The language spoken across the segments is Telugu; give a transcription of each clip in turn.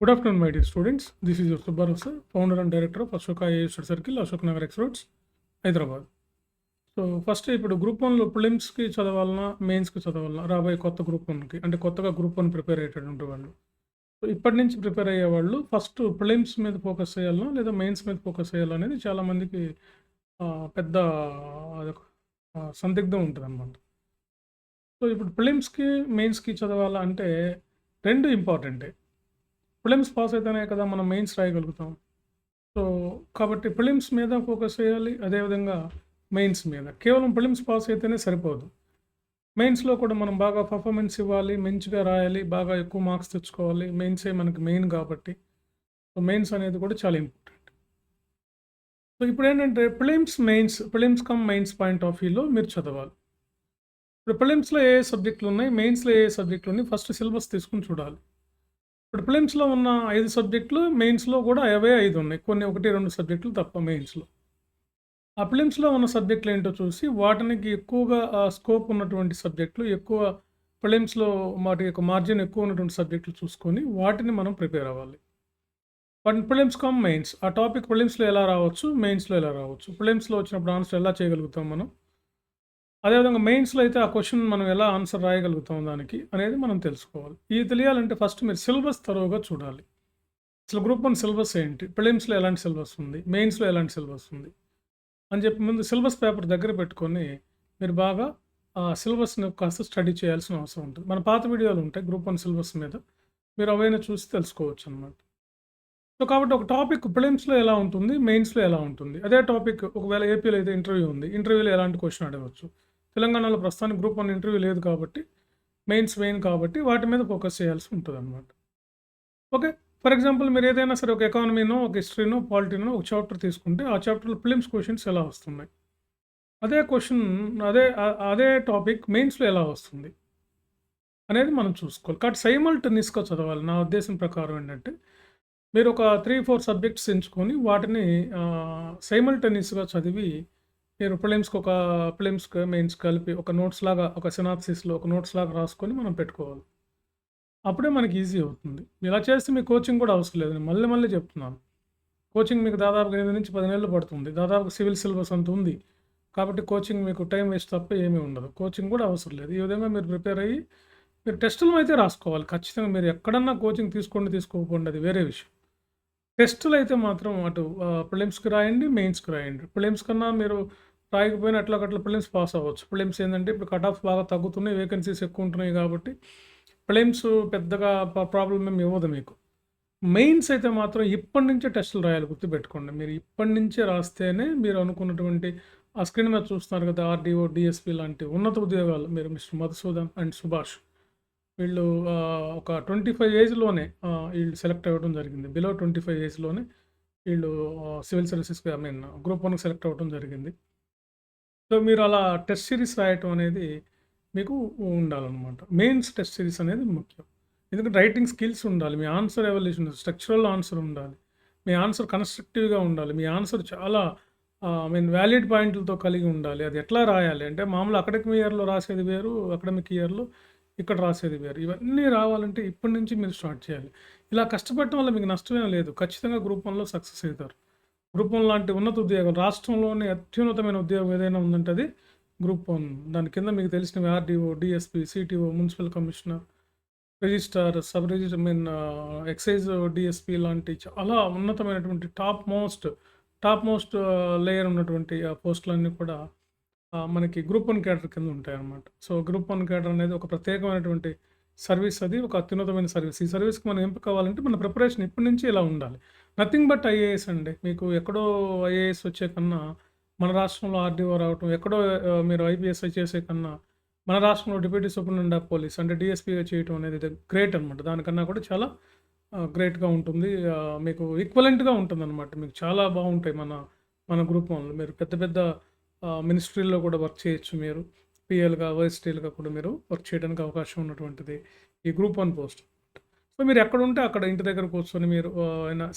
Good afternoon, my dear students. This is your Subbaru sir, founder and director of Ashoka AI Study Circle, Ashok Nagar X Roads, Hyderabad. So first ఇప్పుడు గ్రూప్ వన్లో ప్రిలిమ్స్కి చదవాలన్నా మెయిన్స్కి చదవాలన్నా రాబోయే కొత్త గ్రూప్ వన్కి అంటే కొత్తగా గ్రూప్ వన్ ప్రిపేర్ అయ్యేటటువంటి వాళ్ళు సో ఇప్పటి నుంచి ప్రిపేర్ అయ్యే వాళ్ళు ఫస్ట్ ప్రిలిమ్స్ మీద ఫోకస్ చేయాలన్నా లేదా మెయిన్స్ మీద ఫోకస్ చేయాలనేది చాలామందికి పెద్ద అదొక సందిగ్ధం ఉంటుంది అనమాట. సో ఇప్పుడు ప్రిలిమ్స్కి మెయిన్స్కి చదవాలా అంటే రెండు ఇంపార్టెంటే. ప్రిలిమ్స్ పాస్ అయితేనే కదా మనం మెయిన్స్ రాయగలుగుతాం. సో కాబట్టి ప్రిలిమ్స్ మీద ఫోకస్ చేయాలి, అదేవిధంగా మెయిన్స్ మీద. కేవలం ప్రిలిమ్స్ పాస్ అయితేనే సరిపోదు. మెయిన్స్లో కూడా మనం బాగా పర్ఫార్మెన్స్ ఇవ్వాలి, మంచిగా రాయాలి, బాగా ఎక్కువ మార్క్స్ తెచ్చుకోవాలి. మెయిన్సే మనకి మెయిన్ కాబట్టి సో మెయిన్స్ అనేది కూడా చాలా ఇంపార్టెంట్. సో ఇప్పుడు ఏంటంటే prelims come mains point of వ్యూలో మీరు చదవాలి. ఇప్పుడు ప్రిలిమ్స్లో ఏ సబ్జెక్టులు ఉన్నాయి, మెయిన్స్లో ఏ సబ్జెక్టులు ఉన్నాయి, ఫస్ట్ సిలబస్ తీసుకుని చూడాలి. ఇప్పుడు ప్రిలిమ్స్లో ఉన్న 5 సబ్జెక్టులు మెయిన్స్లో కూడా అవే 5 ఉన్నాయి. కొన్ని 1-2 సబ్జెక్టులు తప్ప మెయిన్స్లో. ఆ ప్రిలిమ్స్లో ఉన్న సబ్జెక్టులు ఏంటో చూసి వాటికి ఎక్కువగా స్కోప్ ఉన్నటువంటి సబ్జెక్టులు, ఎక్కువ ప్రిలిమ్స్లో వాటి యొక్క మార్జిన్ ఎక్కువ ఉన్నటువంటి సబ్జెక్టులు చూసుకొని వాటిని మనం ప్రిపేర్ అవ్వాలి. వాటిని ప్రిలిమ్స్ కమ్ మెయిన్స్. ఆ టాపిక్ ప్రిలిమ్స్లో ఎలా రావచ్చు, మెయిన్స్లో ఎలా రావచ్చు, ప్రిలిమ్స్లో వచ్చినప్పుడు ఆన్సర్ ఎలా చేయగలుగుతాం మనం, అదేవిధంగా మెయిన్స్లో అయితే ఆ క్వశ్చన్ మనం ఎలా ఆన్సర్ రాయగలుగుతాం దానికి అనేది మనం తెలుసుకోవాలి. ఇది తెలియాలంటే ఫస్ట్ మీరు సిలబస్ తరోగా చూడాలి. అసలు గ్రూప్ వన్ సిలబస్ ఏంటి, ప్రిలిమ్స్లో ఎలాంటి సిలబస్ ఉంది, మెయిన్స్లో ఎలాంటి సిలబస్ ఉంది అని చెప్పి ముందు సిలబస్ పేపర్ దగ్గర పెట్టుకొని మీరు బాగా ఆ సిలబస్ని కాస్త స్టడీ చేయాల్సిన అవసరం ఉంటుంది. మన పాత వీడియోలు ఉంటాయి గ్రూప్ వన్ సిలబస్ మీద, మీరు అవైనా చూసి తెలుసుకోవచ్చు అనమాట. సో కాబట్టి ఒక టాపిక్ ప్రిలిమ్స్లో ఎలా ఉంటుంది, మెయిన్స్లో ఎలా ఉంటుంది. అదే టాపిక్ ఒకవేళ ఏపీలో అయితే ఇంటర్వ్యూ ఉంది, ఇంటర్వ్యూలో ఎలాంటి క్వశ్చన్ అడగవచ్చు. తెలంగాణలో ప్రస్తుతానికి గ్రూప్ వన్ ఇంటర్వ్యూ లేదు కాబట్టి మెయిన్ కాబట్టి వాటి మీద ఫోకస్ చేయాల్సి ఉంటుంది అనమాట. ఓకే, ఫర్ ఎగ్జాంపుల్ మీరు ఏదైనా సరే ఒక ఎకానమీనో, ఒక హిస్టరీనో, పాలిటీనో ఒక చాప్టర్ తీసుకుంటే ఆ చాప్టర్లో ప్రిలిమ్స్ క్వశ్చన్స్ ఎలా వస్తున్నాయి, అదే క్వశ్చన్ అదే టాపిక్ మెయిన్స్లో ఎలా వస్తుంది అనేది మనం చూసుకోవాలి. కాబట్టి సైమల్టేనియస్గా చదవాలి. నా ఉద్దేశం ప్రకారం ఏంటంటే మీరు ఒక 3-4 సబ్జెక్ట్స్ ఎంచుకొని వాటిని సైమల్టేనియస్గా చదివి మీరు ప్రిలిమ్స్కి మెయిన్స్ కలిపి ఒక నోట్స్ లాగా, ఒక సినాప్సిస్లో ఒక నోట్స్ లాగా రాసుకొని మనం పెట్టుకోవాలి. అప్పుడే మనకి ఈజీ అవుతుంది. ఇలా చేస్తే మీకు కోచింగ్ కూడా అవసరం లేదు. నేను మళ్ళీ చెప్తున్నాను. కోచింగ్ మీకు దాదాపుగా 8-10 నెలలు పడుతుంది. దాదాపు సివిల్ సిలబస్ అంత ఉంది. కాబట్టి కోచింగ్ మీకు టైం వేస్ట్ తప్ప ఏమీ ఉండదు. కోచింగ్ కూడా అవసరం లేదు. ఈ విధంగా మీరు ప్రిపేర్ అయ్యి మీరు టెస్టులు అయితే రాసుకోవాలి. ఖచ్చితంగా మీరు ఎక్కడన్నా కోచింగ్ తీసుకోకపోండి, అది వేరే విషయం. టెస్టులు అయితే మాత్రం అటు ప్రిలిమ్స్కి రాయండి, మెయిన్స్కి రాయండి. ప్రిలిమ్స్ కన్నా మీరు రాయకపోయినా అట్లా ప్రిలిమ్స్ పాస్ అవ్వచ్చు. ప్రిలిమ్స్ ఏంటంటే ఇప్పుడు కట్ ఆఫ్ బాగా తగ్గుతున్నాయి, వేకెన్సీస్ ఎక్కువ ఉంటున్నాయి కాబట్టి ప్రిలిమ్స్ పెద్దగా ప్రాబ్లం ఏమి ఇవ్వదు మీకు. మెయిన్స్ అయితే మాత్రం ఇప్పటి నుంచే టెస్టులు రాయాలి, గుర్తుపెట్టుకోండి. మీరు ఇప్పటి నుంచే రాస్తేనే మీరు అనుకున్నటువంటి ఆ స్క్రీన్ మీద చూస్తున్నారు కదా, ఆర్డీఓ, డిఎస్పీ లాంటి ఉన్నత ఉద్యోగాలు, మీరు మిస్టర్ మధుసూదన్ అండ్ సుభాష్ వీళ్ళు ఒక 25 ఏజ్లోనే వీళ్ళు సెలెక్ట్ అవ్వడం జరిగింది. బిలో 25 ఏజ్లోనే వీళ్ళు సివిల్ సర్వీసెస్కి గ్రూప్ వన్కి సెలెక్ట్ అవ్వడం జరిగింది. సో మీరు అలా టెస్ట్ సిరీస్ రాయటం అనేది మీకు ఉండాలన్నమాట. మెయిన్స్ టెస్ట్ సిరీస్ అనేది ముఖ్యం. ఎందుకంటే రైటింగ్ స్కిల్స్ ఉండాలి, మీ ఆన్సర్ ఎవల్యూషన్, స్ట్రక్చరల్ ఆన్సర్ ఉండాలి, మీ ఆన్సర్ కన్స్ట్రక్టివ్గా ఉండాలి, మీ ఆన్సర్ చాలా వ్యాలిడ్ పాయింట్లతో కలిగి ఉండాలి. అది ఎట్లా రాయాలి అంటే మామూలు అకాడమిక్ ఇయర్లో రాసేది వేరు, అకాడమిక్ ఇయర్లో ఇక్కడ రాసేది వేరు. ఇవన్నీ రావాలంటే ఇప్పటి నుంచి మీరు స్టార్ట్ చేయాలి. ఇలా కష్టపడటం వల్ల మీకు నష్టమేం లేదు. ఖచ్చితంగా గ్రూప్ వన్లో సక్సెస్ అవుతారు. గ్రూప్ వన్ లాంటి ఉన్నత ఉద్యోగం, రాష్ట్రంలోనే అత్యున్నతమైన ఉద్యోగం ఏదైనా ఉందంటే అది గ్రూప్ వన్. దాని కింద మీకు తెలిసినవి RDO, DSP, CTO, municipal commissioner, registrar, sub register, excise DSP లాంటి చాలా ఉన్నతమైనటువంటి టాప్ మోస్ట్ లేయర్ ఉన్నటువంటి ఆ పోస్టులన్నీ కూడా మనకి గ్రూప్ వన్ క్యాడర్ కింద ఉంటాయన్నమాట. సో గ్రూప్ వన్ క్యాడర్ అనేది ఒక ప్రత్యేకమైనటువంటి సర్వీస్, అది ఒక అత్యున్నతమైన సర్వీస్. ఈ సర్వీస్కి మనం ఎంపిక కావాలంటే మన ప్రిపరేషన్ ఇప్పటి నుంచి ఇలా ఉండాలి. నథింగ్ బట్ ఐఏఎస్ అండి. మీకు ఎక్కడో ఐఏఎస్ వచ్చే కన్నా మన రాష్ట్రంలో ఆర్డీఓ రావటం, ఎక్కడో మీరు ఐపీఎస్ చేసే కన్నా మన రాష్ట్రంలో డిప్యూటీ సూపరింటెండెంట్ ఆఫ్ పోలీస్ అంటే డిఎస్పీగా చేయటం అనేది గ్రేట్ అనమాట. దానికన్నా కూడా చాలా గ్రేట్గా ఉంటుంది. మీకు ఈక్వలెంట్గా ఉంటుంది అనమాట. మీకు చాలా బాగుంటాయి మన గ్రూప్ వన్లో. మీరు పెద్ద మినిస్ట్రీల్లో కూడా వర్క్ చేయొచ్చు. మీరు పిఎల్గా, వైఎస్టీలుగా కూడా మీరు వర్క్ చేయడానికి అవకాశం ఉన్నటువంటిది ఈ గ్రూప్ వన్ పోస్ట్. సో మీరు ఎక్కడ ఉంటే అక్కడ ఇంటి దగ్గర కూర్చొని మీరు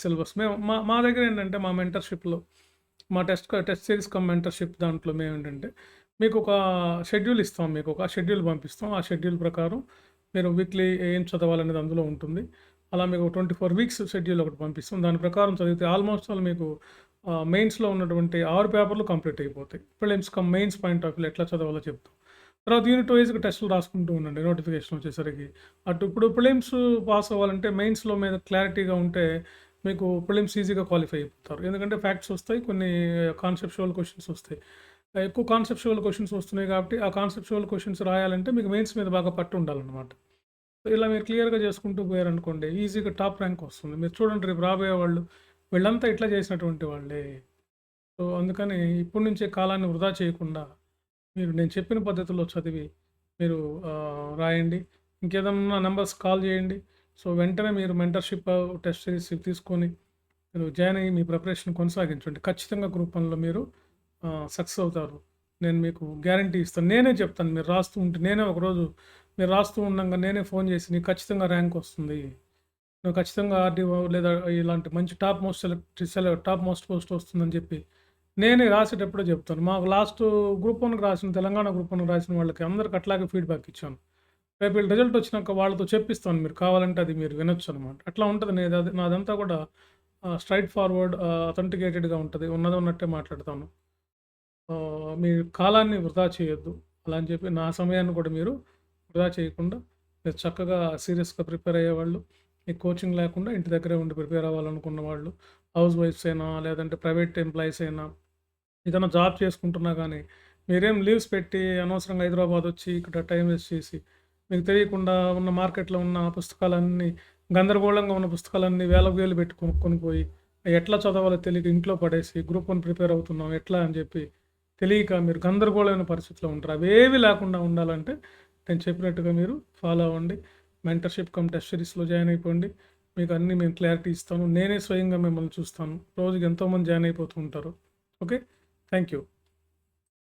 సిలబస్ మా దగ్గర ఏంటంటే మా మెంటర్షిప్లో, మా టెస్ట్ సిరీస్ కమ్ మెంటర్షిప్ దాంట్లో మేము ఏంటంటే మీకు ఒక షెడ్యూల్ ఇస్తాం, మీకు ఒక షెడ్యూల్ పంపిస్తాం. ఆ షెడ్యూల్ ప్రకారం మీరు వీక్లీ ఏం చదవాలనేది అందులో ఉంటుంది. అలా మీకు 24 వీక్స్ షెడ్యూల్ ఒకటి పంపిస్తాం. దాని ప్రకారం చదివితే ఆల్మోస్ట్ ఆల్ మీకు మెయిన్స్‌లో ఉన్నటువంటి 6 పేపర్లు కంప్లీట్ అయిపోతాయి. Prelims come mains point of వ్యూలో ఎట్లా చదవాలో చెప్తాం. తర్వాత యూనిట్ వైస్‌గా టెస్టులు రాసుకుంటూ ఉండండి నోటిఫికేషన్ వచ్చేసరికి. అటు ఇప్పుడు ప్రిలిమ్స్ పాస్ అవ్వాలంటే మెయిన్స్‌లో మీద క్లారిటీగా ఉంటే మీకు ప్రిలిమ్స్ ఈజీగా క్వాలిఫై అయిపోతారు. ఎందుకంటే ఫ్యాక్ట్స్ వస్తాయి, కొన్ని కాన్సెప్చువల్ క్వెషన్స్ వస్తాయి. ఎక్కువ కాన్సెప్చువల్ క్వెషన్స్ వస్తున్నాయి కాబట్టి ఆ కాన్సెప్చువల్ క్వెషన్స్ రాయాలంటే మీకు మెయిన్స్ మీద బాగా పట్టు ఉండాలన్నమాట. ఇలా మీరు క్లియర్‌గా చేసుకుంటూ పోయారనుకోండి ఈజీగా టాప్ ర్యాంక్ వస్తుంది. మీరు చూడండి రేపు రాబోయే వాళ్ళు వీళ్ళంతా ఇట్లా చేసినటువంటి వాళ్ళే. సో, అందుకని ఇప్పటి నుంచే కాలాన్ని వృధా చేయకుండా మీరు నేను చెప్పిన పద్ధతిలో చదివి మీరు రాయండి. ఇంకేదన్నా నంబర్స్ కాల్ చేయండి. సో, వెంటనే మీరు మెంటర్‌షిప్ టెస్ట్ సిరీస్ తీసుకొని మీరు జాయిన్ అయ్యి మీ ప్రిపరేషన్ కొనసాగించండి. ఖచ్చితంగా గ్రూప్ 1లో మీరు సక్సెస్ అవుతారు. నేను మీకు గ్యారంటీ ఇస్తాను. నేనే చెప్తాను మీరు రాస్తూ ఉంటే నేనే ఒకరోజు మీరు రాస్తూ ఉండంగా నేనే ఫోన్ చేసి నీకు ఖచ్చితంగా ర్యాంక్ వస్తుంది. నువ్వు ఖచ్చితంగా ఆర్‌డీఓ లేదా ఇలాంటి మంచి టాప్ మోస్ట్ పోస్ట్ వస్తుందని చెప్పి నేనే రాసేటప్పుడే చెప్తాను. మాకు లాస్ట్ గ్రూప్ 1కి రాసిన తెలంగాణ గ్రూప్ 1కి రాసిన వాళ్ళకి అందరికి అట్లాగే ఫీడ్‌బ్యాక్ ఇచ్చాను. రేపు వీళ్ళ రిజల్ట్ వచ్చినాక వాళ్ళతో చెప్పిస్తాను. మీరు కావాలంటే అది మీరు వినొచ్చనమాట. అట్లా ఉంటది నాదంతా కూడా స్ట్రెయిట్ ఫార్వర్డ్ అథెంటికేటెడ్‌గా ఉంటది. ఉన్నది ఉన్నట్టే మాట్లాడతాను. మీ కాలాన్ని వృధా చేయొద్దు. అలా అని చెప్పి నా సమయాన్ని కూడా మీరు వృధా చేయకుండా మీరు చక్కగా సీరియస్‌గా ప్రిపేర్ అయ్యేవాళ్ళు, ఈ కోచింగ్ లేకుండా ఇంటి దగ్గరే ఉండి ప్రిపేర్ అవ్వాలనుకున్న వాళ్ళు, హౌస్ వైఫ్స్ అయినా లేదంటే ప్రైవేట్ ఎంప్లాయీస్ అయినా ఏదైనా జాబ్ చేసుకుంటున్నా గానీ మీరేం లీవ్స్ పెట్టి అనవసరంగా హైదరాబాద్ వచ్చి ఇక్కడ టైం వేస్ట్ చేసి మీకు తెలియకుండా ఉన్న మార్కెట్‌లో ఉన్న పుస్తకాలన్నీ గందరగోళంగా ఉన్న పుస్తకాలన్నీ వేలకు వేలు పెట్టి కొనుక్కొని పోయి ఎట్లా చదవాలో తెలియక ఇంట్లో పడేసి గ్రూప్ 1 ప్రిపేర్ అవుతున్నాం ఎట్లా అని చెప్పి తెలియక మీరు గందరగోళమైన పరిస్థితిలో ఉంటారు. అవేవి లేకుండా ఉండాలంటే నేను చెప్పినట్టుగా మీరు ఫాలో అవ్వండి. మెంటర్‌షిప్ కమ్ టెస్ట్ సిరీస్‌లో జాయిన్ అయిపోండి. మీకు అన్నీ మేము క్లారిటీ ఇస్తాను. నేనే స్వయంగా మిమ్మల్ని చూస్తాను. రోజుకి ఎంతోమంది జాయిన్ అయిపోతూ ఉంటారు. ఓకే. Thank you.